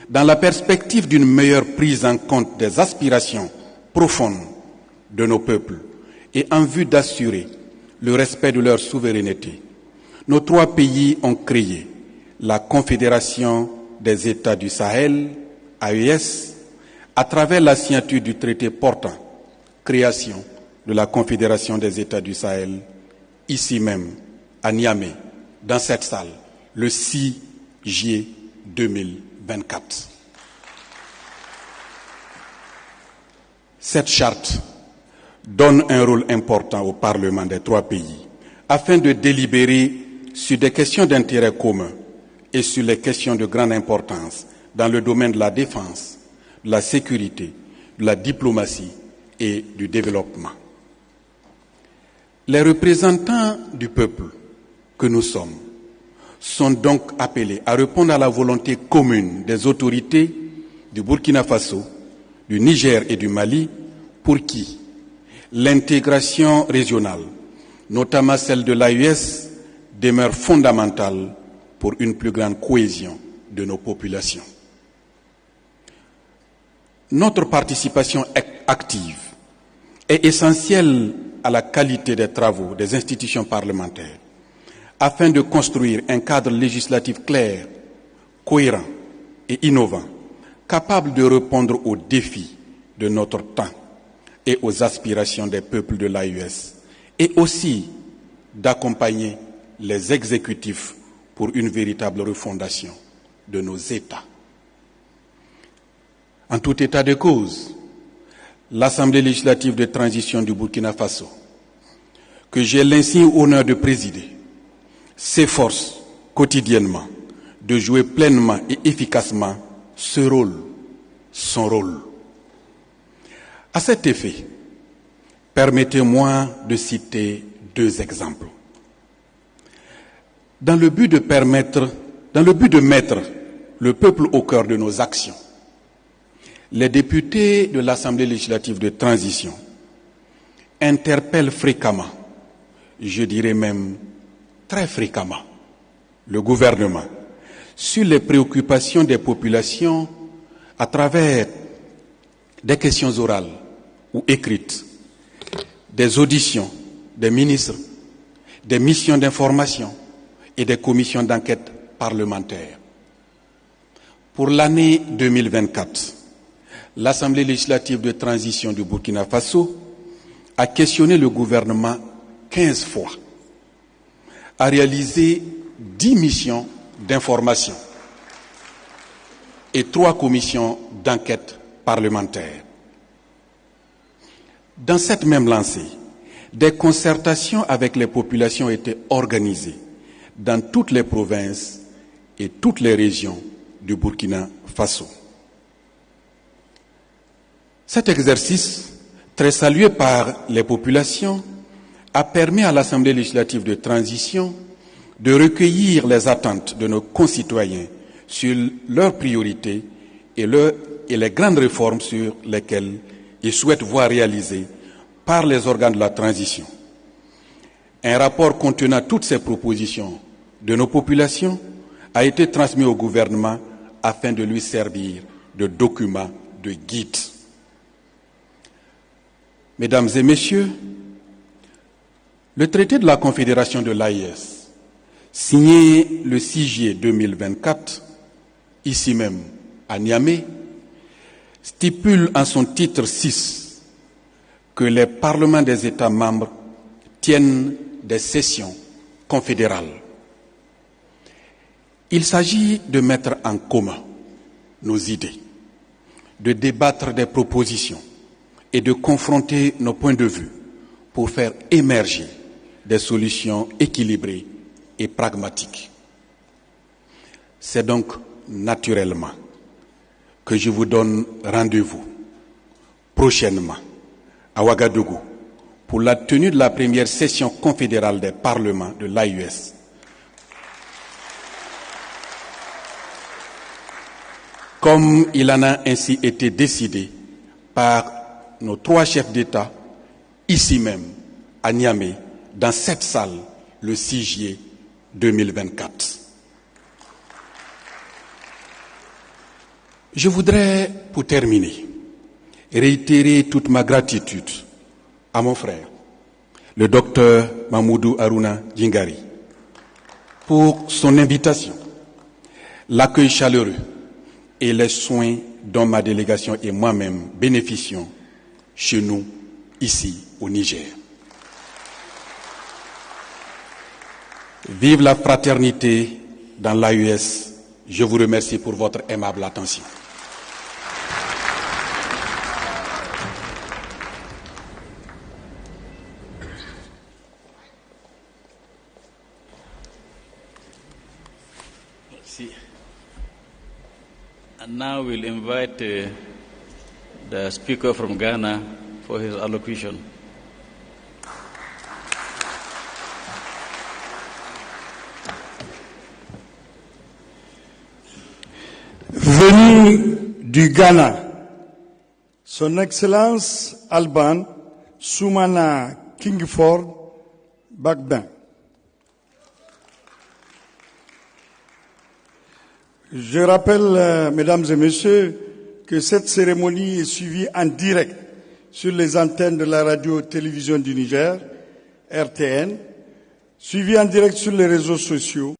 dans la perspective d'une meilleure prise en compte des aspirations profondes de nos peuples et en vue d'assurer le respect de leur souveraineté, nos trois pays ont créé la Confédération des États du Sahel, AES, à travers la signature du traité portant création de la Confédération des États du Sahel, ici même, à Niamey, dans cette salle, le 6 juillet 2024. Cette charte donne un rôle important au Parlement des trois pays afin de délibérer sur des questions d'intérêt commun et sur les questions de grande importance dans le domaine de la défense, de la sécurité, de la diplomatie et du développement. Les représentants du peuple que nous sommes sont donc appelés à répondre à la volonté commune des autorités du Burkina Faso, du Niger et du Mali, pour qui l'intégration régionale, notamment celle de l'AES, demeure fondamentale pour une plus grande cohésion de nos populations. Notre participation active est essentielle à la qualité des travaux des institutions parlementaires afin de construire un cadre législatif clair, cohérent et innovant, capable de répondre aux défis de notre temps et aux aspirations des peuples de l'AES, et aussi d'accompagner les exécutifs pour une véritable refondation de nos États. En tout état de cause, l'Assemblée législative de transition du Burkina Faso, que j'ai l'insigne honneur de présider, s'efforce quotidiennement de jouer pleinement et efficacement ce rôle, son rôle. À cet effet, permettez-moi de citer deux exemples. Dans le but de mettre le peuple au cœur de nos actions, les députés de l'Assemblée législative de transition interpellent fréquemment, je dirais même très fréquemment, le gouvernement sur les préoccupations des populations à travers des questions orales ou écrites, des auditions des ministres, des missions d'information et des commissions d'enquête parlementaires. Pour l'année 2024, l'Assemblée législative de transition du Burkina Faso a questionné le gouvernement 15 fois, a réalisé 10 missions d'information et 3 commissions d'enquête parlementaire. Dans cette même lancée, des concertations avec les populations ont été organisées dans toutes les provinces et toutes les régions du Burkina Faso. Cet exercice, très salué par les populations, a permis à l'Assemblée législative de transition de recueillir les attentes de nos concitoyens sur leurs priorités et les grandes réformes sur lesquelles ils souhaitent voir réalisées par les organes de la transition. Un rapport contenant toutes ces propositions de nos populations a été transmis au gouvernement afin de lui servir de document, de guide. Mesdames et messieurs, le traité de la Confédération de l'AES, signé le 6 juillet 2024, ici même à Niamey, stipule en son titre 6 que les parlements des États membres tiennent des sessions confédérales. Il s'agit de mettre en commun nos idées, de débattre des propositions et de confronter nos points de vue pour faire émerger des solutions équilibrées et pragmatiques. C'est donc naturellement que je vous donne rendez-vous prochainement à Ouagadougou pour la tenue de la première session confédérale des parlements de l'AES. Comme il en a ainsi été décidé par nos 3 chefs d'État, ici même, à Niamey, dans cette salle, le 6 juillet 2024. Je voudrais, pour terminer, réitérer toute ma gratitude à mon frère, le docteur Mamoudou Aruna Djingari, pour son invitation, l'accueil chaleureux et les soins dont ma délégation et moi-même bénéficions chez nous, ici, au Niger. Vive la fraternité dans l'AES. Je vous remercie pour votre aimable attention. And now we'll invite the speaker from Ghana for his allocution. Venu du Ghana, Son Excellence Alban Soumana Kingford Bagbin. Je rappelle, mesdames et messieurs, que cette cérémonie est suivie en direct sur les antennes de la radio-télévision du Niger, RTN, suivie en direct sur les réseaux sociaux.